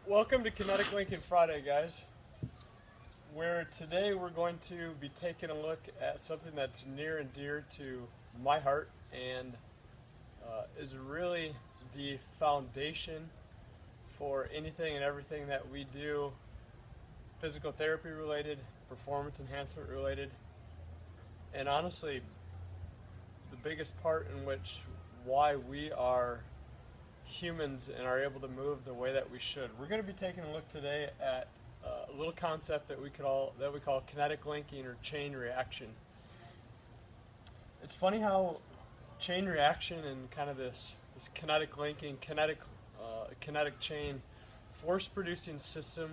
Welcome to Kinetic Linking Friday, guys, where today we're going to be taking a look at something that's near and dear to my heart and is really the foundation for anything and everything that we do, physical therapy related, performance enhancement related, and honestly the biggest part in which why we are humans and are able to move the way that we should. We're going to be taking a look today at a little concept that we call kinetic linking or chain reaction. It's funny how chain reaction and kind of this kinetic linking, kinetic chain, force producing system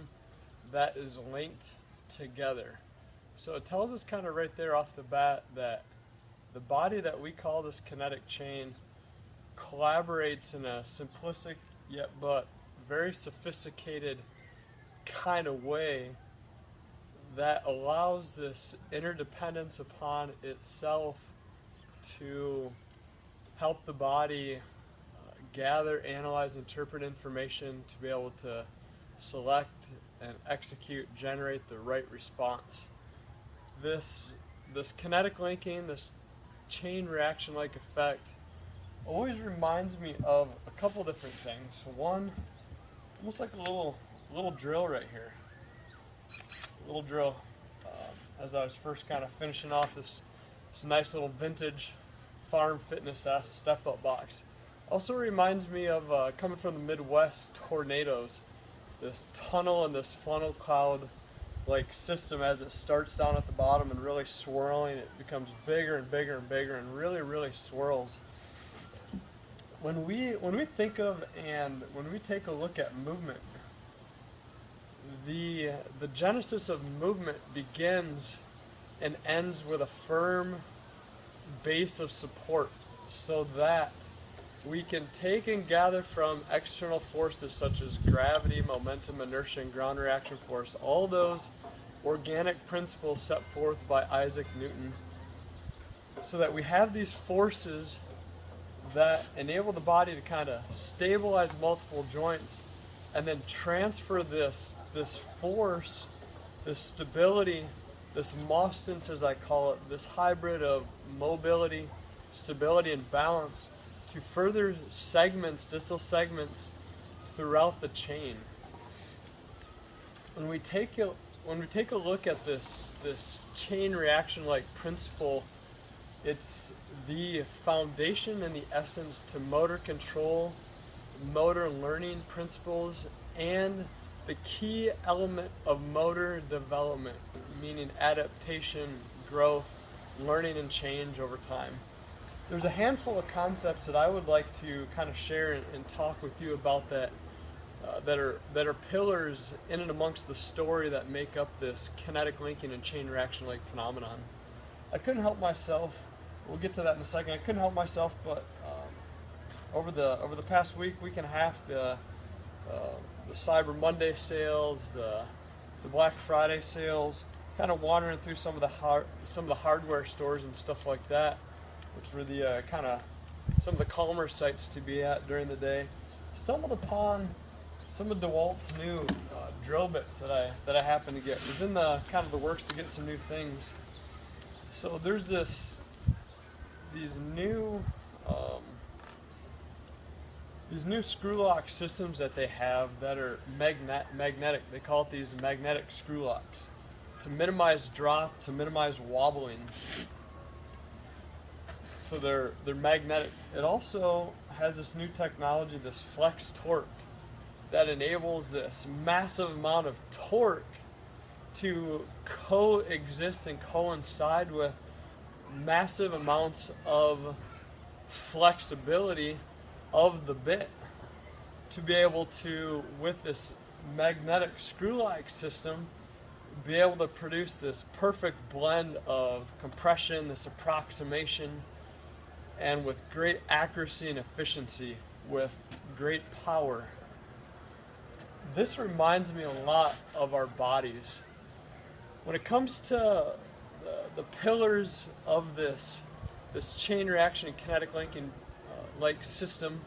that is linked together. So it tells us kind of right there off the bat that the body that we call this kinetic chain collaborates in a simplistic yet but very sophisticated kind of way that allows this interdependence upon itself to help the body gather, analyze, interpret information to be able to select and execute, generate the right response. This kinetic linking, this chain reaction like effect always reminds me of a couple different things. One, almost like a little drill right here. A little drill. As I was first kind of finishing off this nice little vintage farm fitness step-up box. Also reminds me of coming from the Midwest, tornadoes. This tunnel and this funnel cloud like system, as it starts down at the bottom and really swirling, it becomes bigger and bigger and bigger and really swirls. When we think of and when we take a look at movement, the genesis of movement begins and ends with a firm base of support so that we can take and gather from external forces such as gravity, momentum, inertia, and ground reaction force, all those organic principles set forth by Isaac Newton, so that we have these forces that enable the body to kind of stabilize multiple joints and then transfer this force, this stability, this mostance as I call it, this hybrid of mobility, stability, and balance to further segments, distal segments throughout the chain. When we take a look at this chain reaction like principle, it's the foundation and the essence to motor control, motor learning principles, and the key element of motor development, meaning adaptation, growth, learning, and change over time. There's a handful of concepts that I would like to kind of share and talk with you about that are pillars in and amongst the story that make up this kinetic linking and chain reaction like phenomenon. I couldn't help myself. We'll get to that in a second. I couldn't help myself, but over the past week and a half, the Cyber Monday sales, the Black Friday sales, kind of wandering through some of the hardware stores and stuff like that, which were the some of the calmer sites to be at during the day. Stumbled upon some of DeWalt's new drill bits that I happened to get. It was in the kind of the works to get some new things. So there's these new screw lock systems that they have that are magnetic. They call it these magnetic screw locks to minimize drop, to minimize wobbling. So they're magnetic. It also has this new technology, this flex torque, that enables this massive amount of torque to coexist and coincide with massive amounts of flexibility of the bit to be able to, with this magnetic screw-like system, be able to produce this perfect blend of compression, this approximation, and with great accuracy and efficiency, with great power. This reminds me a lot of our bodies. When it comes to the pillars of this chain reaction and kinetic linking like system,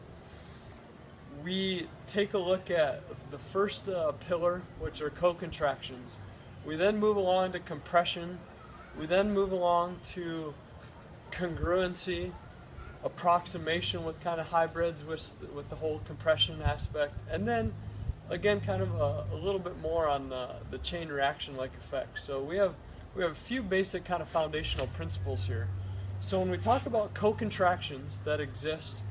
we take a look at the first pillar, which are co-contractions. We then move along to compression. We then move along to congruency, approximation with kind of hybrids with the whole compression aspect, and then again kind of a little bit more on the chain reaction like effects. So we have a few basic kind of foundational principles here. So when we talk about co-contractions that exist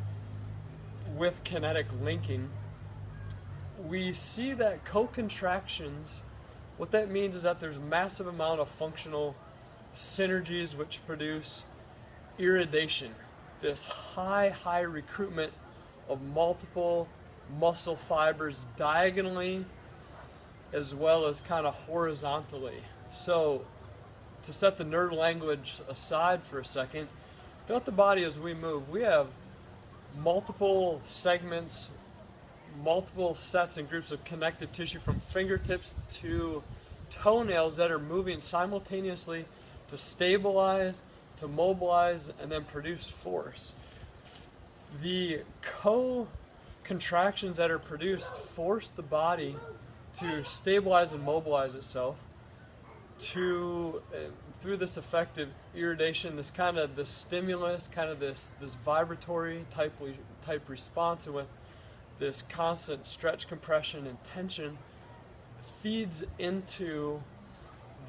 with kinetic linking, we see that co-contractions, what that means is that there's a massive amount of functional synergies which produce iridation, this high recruitment of multiple muscle fibers diagonally as well as kind of horizontally. So to set the nerd language aside for a second, throughout the body as we move, we have multiple segments, multiple sets and groups of connective tissue from fingertips to toenails that are moving simultaneously to stabilize, to mobilize, and then produce force. The co-contractions that are produced force the body to stabilize and mobilize itself to through this effective iridation, this kind of this stimulus, kind of this vibratory type response, and with this constant stretch, compression, and tension feeds into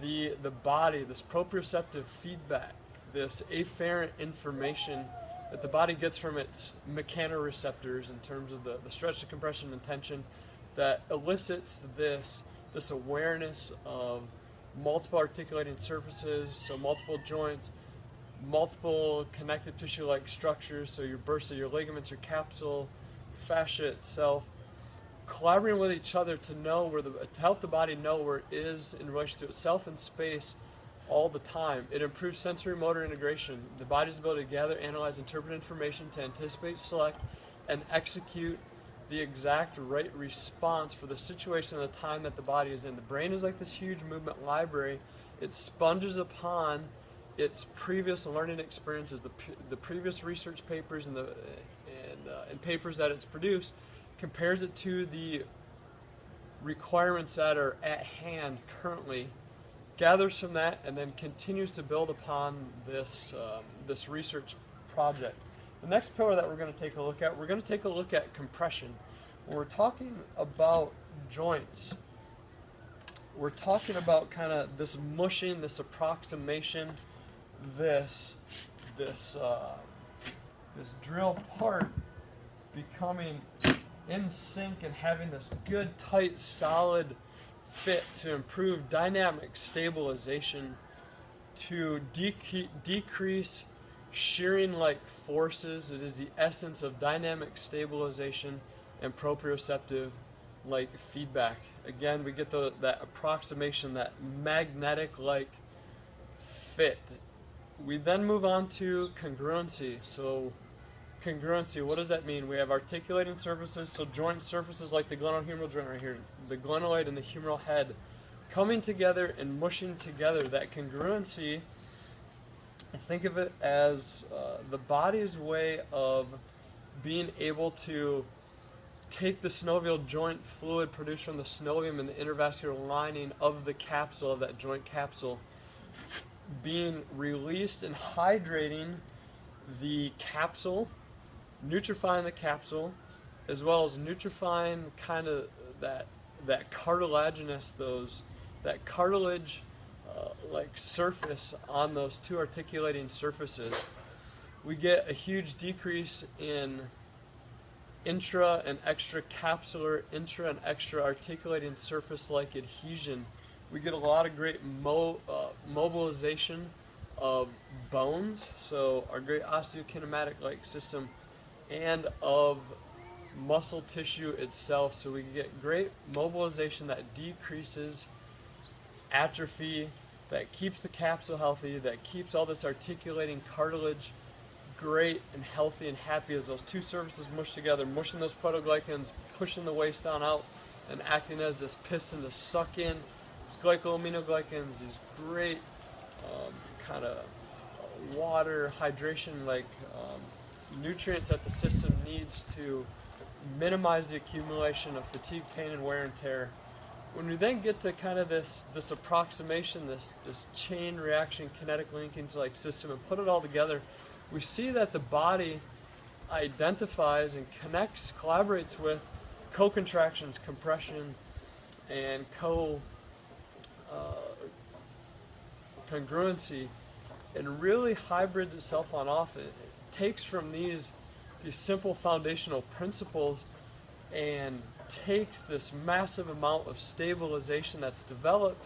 the body, this proprioceptive feedback, this afferent information that the body gets from its mechanoreceptors in terms of the stretch, the compression, and tension that elicits this awareness of multiple articulating surfaces, so multiple joints, multiple connective tissue-like structures, so your bursa, your ligaments, your capsule, fascia itself, collaborating with each other to know to help the body know where it is in relation to itself in space all the time. It improves sensory motor integration, the body's ability to gather, analyze, interpret information, to anticipate, select, and execute the exact right response for the situation and the time that the body is in. The brain is like this huge movement library. It sponges upon its previous learning experiences, the previous research papers and papers that it's produced, compares it to the requirements that are at hand currently, gathers from that, and then continues to build upon this research project. The next pillar that we're going to take a look at, compression. When we're talking about joints, we're talking about kind of this mushing, this approximation, this drill part becoming in sync and having this good, tight, solid fit to improve dynamic stabilization, to decrease shearing-like forces. It is the essence of dynamic stabilization and proprioceptive-like feedback. Again, we get that approximation, that magnetic-like fit. We then move on to congruency. So congruency, what does that mean? We have articulating surfaces, so joint surfaces like the glenohumeral joint right here, the glenoid and the humeral head, coming together and mushing together. That congruency, think of it as the body's way of being able to take the synovial joint fluid produced from the synovium and the intervascular lining of the capsule, of that joint capsule, being released and hydrating the capsule, nutrifying the capsule, as well as nutrifying kind of that cartilaginous, that cartilage like surface on those two articulating surfaces. We get a huge decrease in intra and extracapsular, intra and extra articulating surface like adhesion. We get a lot of great mobilization of bones, so our great osteokinematic like system, and of muscle tissue itself, so we can get great mobilization that decreases atrophy, that keeps the capsule healthy, that keeps all this articulating cartilage great and healthy and happy as those two surfaces mush together, mushing those protoglycans, pushing the waste on out, and acting as this piston to suck in these glycoaminoglycans, these great kind of water, hydration like nutrients that the system needs to minimize the accumulation of fatigue, pain, and wear and tear. When we then get to kind of this approximation, this chain reaction kinetic linking like system, and put it all together, we see that the body identifies and connects, collaborates with co-contractions, compression, and congruency, and really hybrids itself on off. It takes from these simple foundational principles and takes this massive amount of stabilization that's developed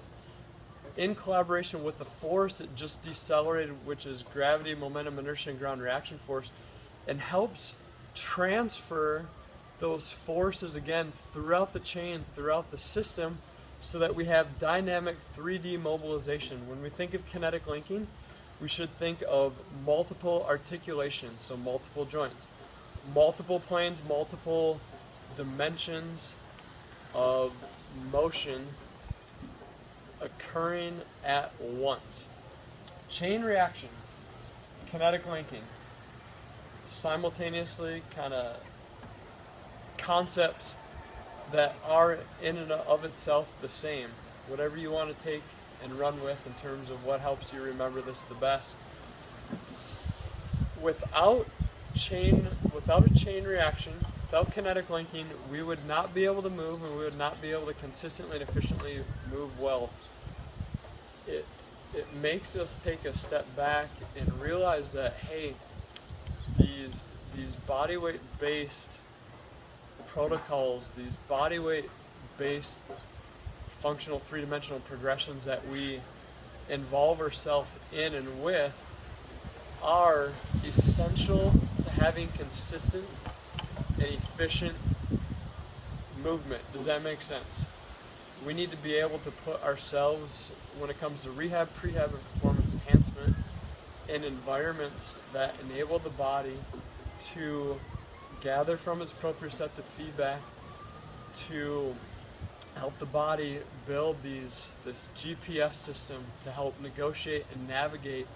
in collaboration with the force it just decelerated, which is gravity, momentum, inertia, and ground reaction force, and helps transfer those forces again throughout the chain, throughout the system, so that we have dynamic 3D mobilization. When we think of kinetic linking, we should think of multiple articulations, so multiple joints, multiple planes, multiple dimensions of motion occurring at once. Chain reaction, kinetic linking, simultaneously kind of concepts that are in and of itself the same. Whatever you want to take and run with in terms of what helps you remember this the best. Without a chain reaction, without kinetic linking, we would not be able to move, and we would not be able to consistently and efficiently move well. It makes us take a step back and realize that, hey, these body weight based protocols, these body weight based functional three-dimensional progressions that we involve ourselves in and with are essential to having consistent and efficient movement. Does that make sense? We need to be able to put ourselves, when it comes to rehab, prehab, and performance enhancement, in environments that enable the body to gather from its proprioceptive feedback, to help the body build this GPS system to help negotiate and navigate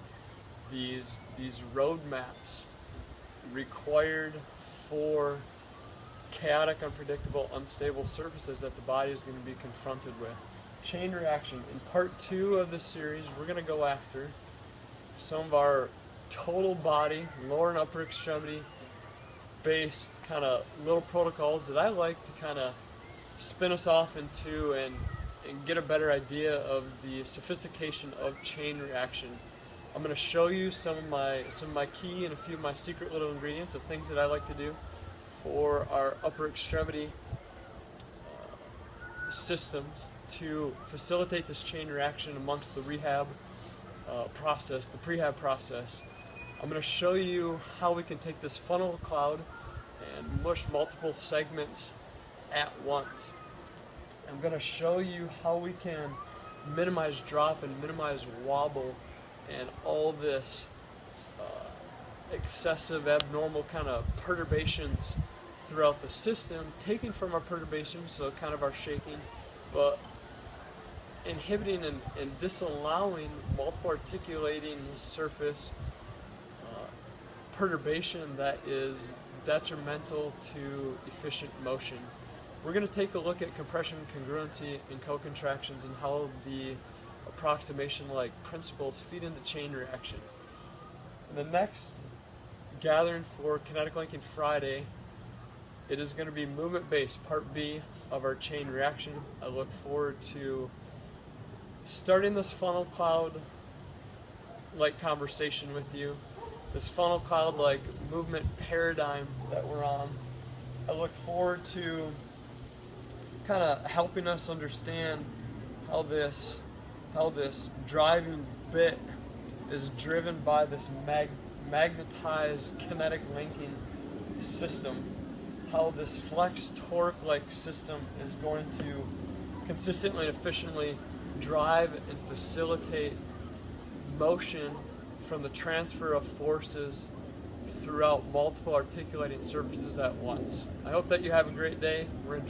these roadmaps required for chaotic, unpredictable, unstable surfaces that the body is going to be confronted with. Chain reaction. In part 2 of this series, we're going to go after some of our total body, lower and upper extremity based kind of little protocols that I like to kind of spin us off into and get a better idea of the sophistication of chain reaction. I'm going to show you some of my key and a few of my secret little ingredients of things that I like to do for our upper extremity systems to facilitate this chain reaction amongst the rehab process, the prehab process. I'm going to show you how we can take this funnel cloud and mush multiple segments at once. I'm going to show you how we can minimize drop and minimize wobble and all this excessive, abnormal kind of perturbations throughout the system, taken from our perturbations, so kind of our shaking, but inhibiting and disallowing multiple articulating surface perturbation that is detrimental to efficient motion. We're going to take a look at compression, congruency, and co-contractions and how the approximation-like principles feed into chain reaction. The next gathering for Kinetic Linking Friday, it is going to be movement-based, part B of our chain reaction. I look forward to starting this funnel cloud-like conversation with you, this funnel cloud-like movement paradigm that we're on. I look forward to kind of helping us understand how this driving bit is driven by this magnetized kinetic linking system, how this flex torque-like system is going to consistently and efficiently drive and facilitate motion from the transfer of forces throughout multiple articulating surfaces at once. I hope that you have a great day. We're